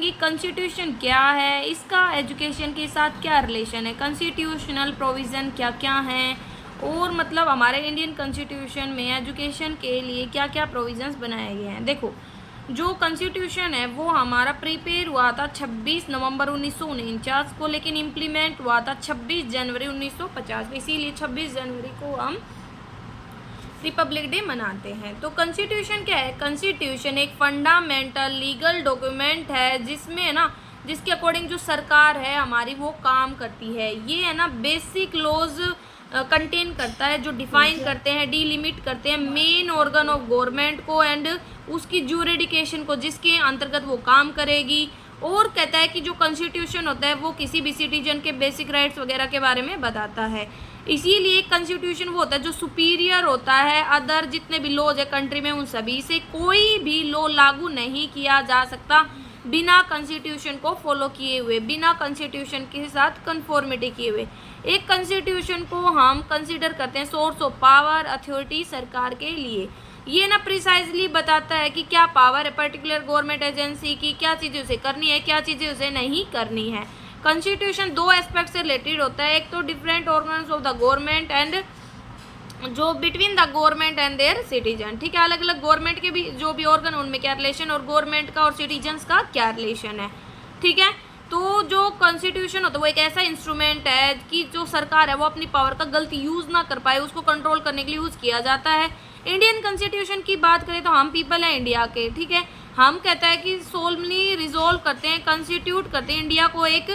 देखेंगे कॉन्स्टिट्यूशन क्या है, इसका एजुकेशन के साथ क्या रिलेशन है, कॉन्स्टिट्यूशनल प्रोविज़न क्या क्या हैं, और मतलब हमारे इंडियन कॉन्स्टिट्यूशन में एजुकेशन के लिए क्या क्या प्रोविज़न्स बनाए गए हैं। देखो, जो कॉन्स्टिट्यूशन है वो हमारा प्रिपेयर हुआ था 26 नवंबर 1949 को, लेकिन इम्प्लीमेंट हुआ था 26 जनवरी 1950 में, इसीलिए 26 जनवरी को हम रिपब्लिक डे मनाते हैं। तो कॉन्स्टिट्यूशन क्या है? कॉन्स्टिट्यूशन एक फंडामेंटल लीगल डॉक्यूमेंट है जिसमें है ना, जिसके अकॉर्डिंग जो सरकार है हमारी वो काम करती है। ये है ना बेसिक लॉज कंटेन करता है जो डिफाइन करते हैं, डिलिमिट करते हैं मेन ऑर्गन ऑफ गवर्नमेंट को एंड उसकी ज्यूरिडिकेशन को, जिसके अंतर्गत वो काम करेगी। और कहता है कि जो कॉन्स्टिट्यूशन होता है वो किसी भी सिटीजन के बेसिक राइट्स वगैरह के बारे में बताता है। इसीलिए कॉन्स्टिट्यूशन वो होता है जो सुपीरियर होता है अदर जितने भी लॉज है कंट्री में, उन सभी से कोई भी लॉ लागू नहीं किया जा सकता बिना कॉन्स्टिट्यूशन को फॉलो किए हुए, बिना कॉन्स्टिट्यूशन के साथ कंफॉर्मिटी किए हुए। एक कॉन्स्टिट्यूशन को हम कंसीडर करते हैं सोर्स ऑफ पावर, अथॉरिटी सरकार के लिए। ये ना प्रिसाइजली बताता है कि क्या पावर है पर्टिकुलर गवर्नमेंट एजेंसी की, क्या चीज़ें उसे करनी है, क्या चीज़ें उसे नहीं करनी है। कॉन्स्टिट्यूशन दो एस्पेक्ट से रिलेटेड होता है, एक तो different organs of the government and जो between the government and their citizen. ठीक है, अलग अलग गवर्नमेंट के भी जो भी ऑर्गन उनमें क्या रिलेशन, और गवर्नमेंट का और सिटीजन्स का क्या रिलेशन है। ठीक है, तो जो कॉन्स्टिट्यूशन होता है वो एक ऐसा इंस्ट्रूमेंट है कि जो सरकार है वो अपनी पावर का गलत यूज़ ना कर पाए, उसको कंट्रोल करने के लिए यूज़ किया जाता है। इंडियन कॉन्स्टिट्यूशन की बात करें तो हम पीपल हैं इंडिया के, ठीक है, हम कहता है कि सोलमली रिजोल्व करते हैं, कॉन्स्टिट्यूट करते हैं इंडिया को एक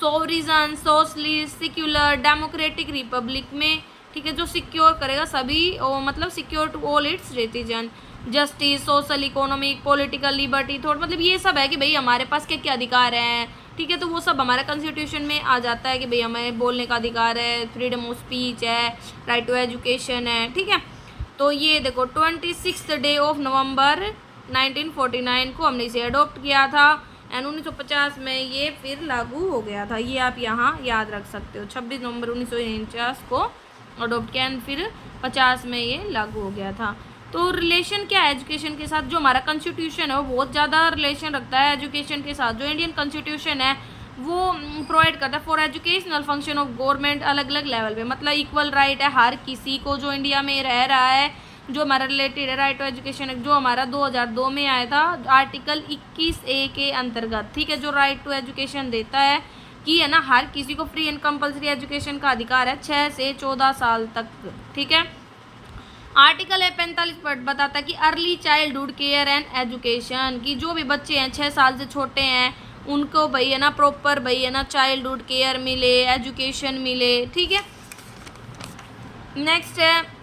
sovereign, socialist, secular, democratic republic में। ठीक है, जो सिक्योर करेगा सभी मतलब secure to all its citizen, justice, social, economic, political liberty, thought, मतलब ये सब है कि भाई हमारे पास क्या क्या अधिकार हैं। ठीक है, तो वो सब हमारा कॉन्स्टिट्यूशन में आ जाता है कि भाई हमें बोलने का अधिकार है, फ्रीडम ऑफ स्पीच है, राइट टू एजुकेशन है। ठीक है, तो ये देखो 26 डे ऑफ नवंबर 1949 को हमने इसे अडोप्ट किया था एंड 1950 में ये फिर लागू हो गया था। ये आप यहाँ याद रख सकते हो, 26 नवंबर 1949 को अडोप्ट किया एंड फिर 50 में ये लागू हो गया था। तो रिलेशन क्या है एजुकेशन के साथ? जो हमारा कॉन्स्टिट्यूशन है वो बहुत ज़्यादा रिलेशन रखता है एजुकेशन के साथ। जो इंडियन कॉन्स्टिट्यूशन है वो प्रोवाइड करता है for educational function of government अलग अलग लेवल पे, मतलब इक्वल राइट है हर किसी को जो इंडिया में रह रहा है। जो हमारा रिलेटेड है राइट टू एजुकेशन जो हमारा 2002 में आया था आर्टिकल 21A के अंतर्गत। ठीक है, जो राइट टू एजुकेशन देता है कि है ना हर किसी को फ्री एंड कंपलसरी एजुकेशन का अधिकार है 6 से 14 साल तक। ठीक है, आर्टिकल 45 पर बताता है कि early childhood care and education की जो भी बच्चे हैं 6 साल से छोटे हैं उनको भाई है ना प्रॉपर भाई है ना चाइल्डहुड केयर मिले, एजुकेशन मिले। ठीक है, नेक्स्ट है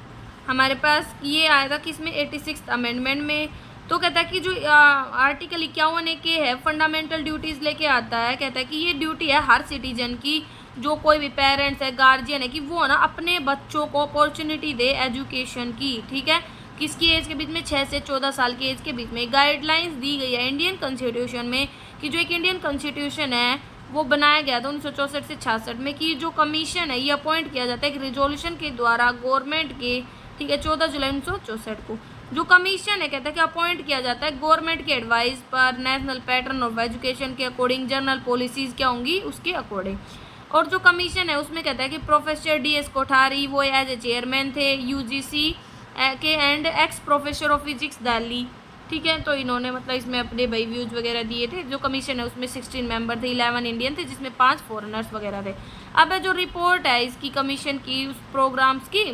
हमारे पास ये आया था किसमें 86 अमेंडमेंट में। तो कहता है कि जो आर्टिकल 51A के है फंडामेंटल ड्यूटीज़ लेके आता है, कहता है कि ये ड्यूटी है हर सिटीजन की, जो कोई भी पेरेंट्स है गार्जियन है कि वो ना अपने बच्चों को अपॉर्चुनिटी दे एजुकेशन की। ठीक है, किसकी एज के बीच में 6 से 14 साल की एज के बीच में गाइडलाइंस दी गई है इंडियन कॉन्स्टिट्यूशन में कि जो एक इंडियन कॉन्स्टिट्यूशन है वो बनाया गया था 1964 से 66 में कि जो कमीशन है ये अपॉइंट किया जाता है एक रिजोल्यूशन के द्वारा गवर्नमेंट के। ठीक है, 14 जुलाई 1964 को जो कमीशन है कहता है कि अपॉइंट किया जाता है गवर्नमेंट के एडवाइस पर नेशनल पैटर्न ऑफ एजुकेशन के अकॉर्डिंग, जनरल पॉलिसीज़ क्या होंगी उसके अकॉर्डिंग। और जो कमीशन है उसमें कहता है कि प्रोफेसर DS कोठारी वो एज ए चेयरमैन थे UGC के and x professor of physics Delhi. ठीक है, तो इन्होंने मतलब इसमें अपने भाई व्यूज वगैरह दिए थे। जो कमीशन है उसमें 16 मेंबर थे, 11 इंडियन थे जिसमें 5 फॉरेनर्स वगैरह थे। अब जो रिपोर्ट है इसकी कमीशन की उस प्रोग्राम्स की,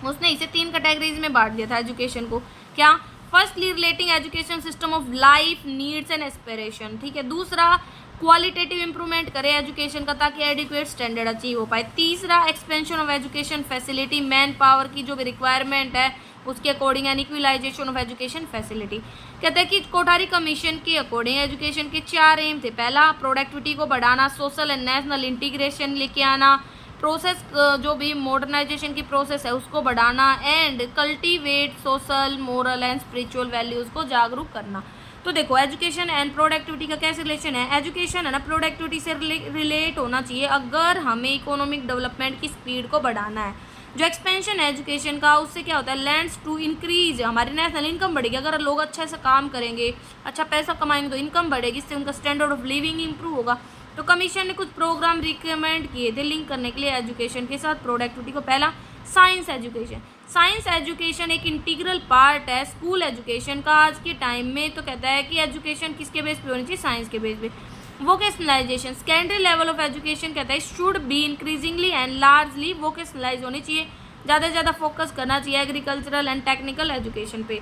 उसने इसे 3 कैटेगरीज में बांट दिया था एजुकेशन को। क्या? Firstly relating education system of life needs and aspiration. ठीक है, दूसरा क्वालिटेटिव इंप्रूवमेंट करे एजुकेशन का ताकि एडिक्वेट स्टैंडर्ड अचीव हो पाए। तीसरा expansion of education facility, manpower की जो भी रिक्वायरमेंट है उसके according and equalisation of education facility. कहते हैं कि कोठारी कमीशन के अकॉर्डिंग एजुकेशन के 4 एम थे। पहला, प्रोडक्टिविटी को बढ़ाना, सोशल एंड नेशनल इंटीग्रेशन लेके आना, प्रोसेस जो भी मॉडर्नाइजेशन की प्रोसेस है उसको बढ़ाना and cultivate social, moral and spiritual values को जागरूक करना। तो देखो एजुकेशन एंड प्रोडक्टिविटी का कैसे रिलेशन है? एजुकेशन है ना प्रोडक्टिविटी से रिलेट होना चाहिए अगर हमें इकोनॉमिक डेवलपमेंट की स्पीड को बढ़ाना है। जो एक्सपेंशन है एजुकेशन का, उससे क्या होता है, लैंड्स टू इंक्रीज, हमारी नेशनल इनकम बढ़ेगी। अगर लोग अच्छे से काम करेंगे, अच्छा पैसा कमाएंगे, तो इनकम बढ़ेगी, इससे उनका स्टैंडर्ड ऑफ लिविंग इंप्रूव होगा। तो कमीशन ने कुछ प्रोग्राम रिकमेंड किए थे लिंक करने के लिए एजुकेशन के साथ प्रोडक्टिविटी को। पहला, साइंस एजुकेशन। साइंस एजुकेशन एक इंटीग्रल पार्ट है स्कूल एजुकेशन का आज के टाइम में। तो कहता है कि एजुकेशन किसके बेस पे होनी चाहिए, साइंस के बेस पे। Vocationalisation, secondary level of education कहता है should be increasingly and largely vocationalise होनी चाहिए, ज़्यादा से ज़्यादा फोकस करना चाहिए एग्रीकल्चरल एंड टेक्निकल एजुकेशन पे।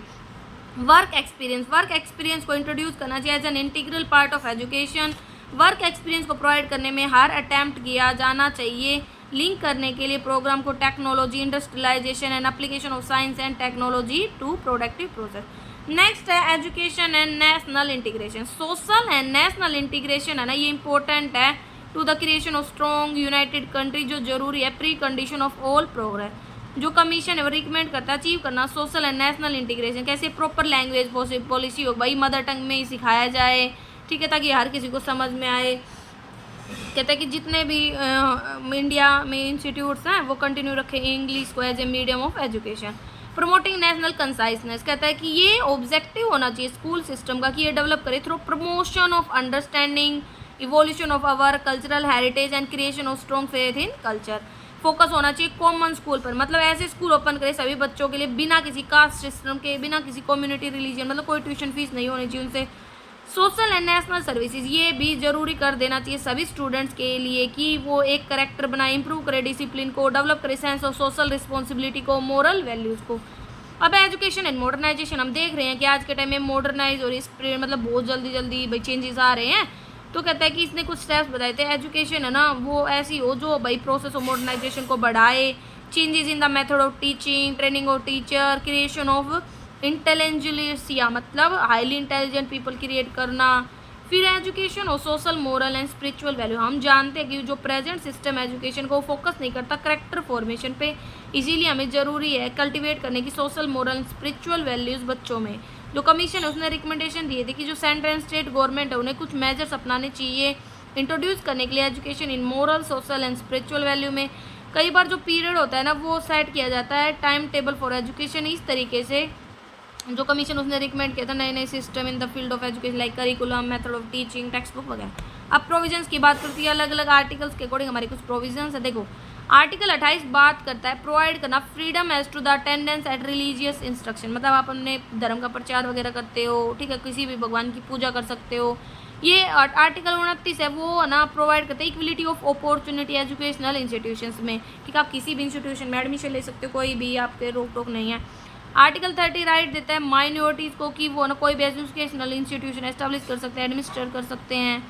वर्क एक्सपीरियंस, वर्क एक्सपीरियंस को इंट्रोड्यूस करना चाहिए as an integral part of education. Work experience को प्रोवाइड करने में हर अटैम्प्ट किया जाना चाहिए। लिंक करने के लिए प्रोग्राम को technology, industrialisation and application of science and technology to productive process. Next है education and national integration. Social and national integration है ना, ये इंपॉर्टेंट है to the creation of strong united country, जो जरूरी है precondition of all progress. जो commission है वो रिकमेंड करता है अचीव करना सोशल एंड नेशनल इंटीग्रेशन। कैसे, प्रॉपर लैंग्वेज पॉलिसी हो, भाई मदर टंग में ही सिखाया जाए, ठीक है, ताकि हर किसी को समझ में आए। कहता है कि जितने भी इंडिया में इंस्टीट्यूट्स हैं वो कंटिन्यू रखें इंग्लिश को as a medium of education. Promoting national consciousness, कहता है कि ये ऑब्जेक्टिव होना चाहिए स्कूल सिस्टम का कि ये डेवलप करे through promotion of understanding, evolution of our cultural heritage and creation of strong faith in culture. Focus होना चाहिए कॉमन स्कूल पर, मतलब ऐसे स्कूल ओपन करे सभी बच्चों के लिए, बिना किसी कास्ट सिस्टम के, बिना किसी कम्युनिटी रिलीजन, मतलब कोई ट्यूशन फीस नहीं होनी चाहिए उनसे। सोशल एंड नेशनल सर्विसेज, ये भी जरूरी कर देना चाहिए सभी स्टूडेंट्स के लिए कि वो एक करेक्टर बनाए, इंप्रूव करे डिसिप्लिन को, डेवलप करे सेंस ऑफ सोशल रिस्पॉन्सिबिलिटी को, मोरल वैल्यूज़ को। अब एजुकेशन एंड मॉडर्नाइजेशन, हम देख रहे हैं कि आज के टाइम में मॉडर्नाइज और स्प्रेड, मतलब बहुत जल्दी जल्दी भाई चेंजेस आ रहे हैं। तो कहता है कि इसने कुछ स्टेप्स बताए थे, एजुकेशन है ना वो ऐसी हो जो भाई प्रोसेस ऑफ मॉडर्नाइजेशन को बढ़ाए, changes in the method of teaching, training of teacher, creation of intelligentsia, मतलब हाईली इंटेलिजेंट पीपल क्रिएट करना। फिर एजुकेशन और social, moral and spiritual value. हम जानते हैं कि जो प्रेजेंट सिस्टम एजुकेशन को फोकस नहीं करता करेक्टर फॉर्मेशन पे, इसीलिए हमें ज़रूरी है कल्टिवेट करने की social, moral and spiritual values बच्चों में। जो कमीशन है उसने रिकमेंडेशन दिए थे कि जो सेंट्रल एंड स्टेट गवर्नमेंट है उन्हें कुछ मेजर्स अपनाने चाहिए इंट्रोड्यूस करने के लिए education in moral, social and spiritual value में। कई बार जो पीरियड होता है ना वो सेट किया जाता है टाइम टेबल फॉर एजुकेशन, इस तरीके से जो कमीशन उसने रिकमेंड किया था नए नए system in the field of education like curriculum, method of teaching, text book वगैरह। अब प्रोविजंस की बात करती है, अलग अलग आर्टिकल्स के अकॉर्डिंग हमारे कुछ प्रोविजंस है। देखो आर्टिकल 28 बात करता है प्रोवाइड करना freedom as to the attendance at religious instruction, मतलब आप अपने धर्म का प्रचार वगैरह करते हो, ठीक है, किसी भी भगवान की पूजा कर सकते हो। ये आर्टिकल 29 है वो ना प्रोवाइड करता है equality of opportunity educational institutions में, ठीक है, आप किसी भी इंस्टीट्यूशन में एडमिशन ले सकते हो, कोई भी आपके रोक टोक नहीं है। आर्टिकल 30 राइट देता है माइनॉरिटीज़ को कि वो ना कोई भी एजुकेशनल इंस्टीट्यूशन एस्टेब्लिश कर सकते हैं, एडमिनिस्ट्रेट कर सकते हैं।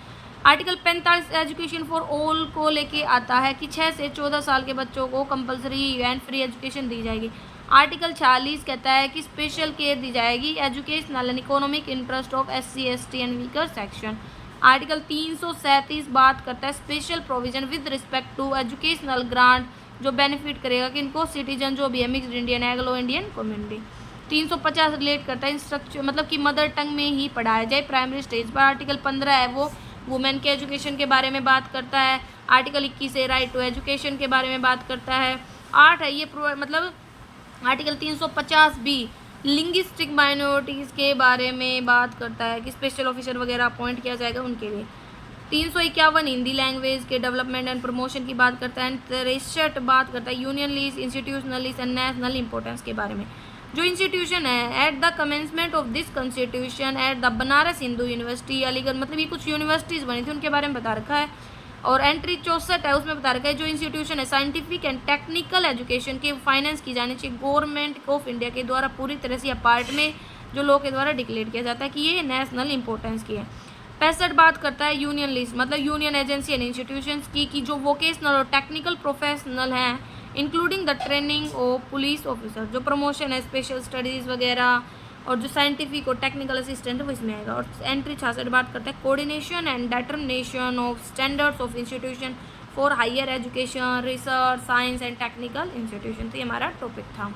आर्टिकल 45 एजुकेशन फॉर ऑल को लेके आता है कि 6 से 14 साल के बच्चों को कंपलसरी एंड फ्री एजुकेशन दी जाएगी। आर्टिकल 46 कहता है कि स्पेशल केयर दी जाएगी educational and economic interest of SC ST and weaker section. Article 337 बात करता है special provision with respect to educational grant, जो बेनिफिट करेगा कि इनको सिटीजन जो भी है mixed Indian, Anglo Indian community. 350 relate करता है इंस्ट्रक्चर, मतलब कि मदर टंग में ही पढ़ाया जाए प्राइमरी स्टेज पर। आर्टिकल 15 है वो वुमेन के एजुकेशन के बारे में बात करता है। आर्टिकल 21 है राइट टू एजुकेशन के बारे में बात करता है। 8 है ये मतलब आर्टिकल 350 भी लिंग्विस्टिक माइनॉरिटीज़ के बारे में बात करता है कि स्पेशल ऑफिसर वगैरह अपॉइंट किया जाएगा उनके लिए। 351 हिंदी लैंग्वेज के डेवलपमेंट एंड प्रमोशन की बात करता है। 63 बात करता है union lease, institutional lease and national importance के बारे में। जो इंस्टीट्यूशन है at the commencement of this constitution at the Banaras Hindu university Aligarh, मतलब ये कुछ यूनिवर्सिटीज़ बनी थी उनके बारे में बता रखा है। और एंट्री 64 है उसमें बता रखा है जो इंस्टीट्यूशन है साइंटिफिक एंड टेक्निकल एजुकेशन की फाइनेंस की जानी चाहिए गवर्नमेंट ऑफ इंडिया के द्वारा पूरी तरह से, या पार्ट में जो लॉ के द्वारा डिक्लेयर किया जाता है कि ये नेशनल इंपॉर्टेंस की है। 65 बात करता है यूनियन लिस्ट, मतलब यूनियन एजेंसी एंड इंस्टीट्यूशंस की कि जो वोकेशनल और टेक्निकल प्रोफेशनल हैं including the training of police officer, जो प्रमोशन है स्पेशल स्टडीज़ वगैरह और जो साइंटिफिक और टेक्निकल असिस्टेंट है वो इसमें आएगा। और एंट्री 66 बात करता है coordination and determination of standards of institution for higher education, research, science and technical institution. तो ये हमारा टॉपिक था।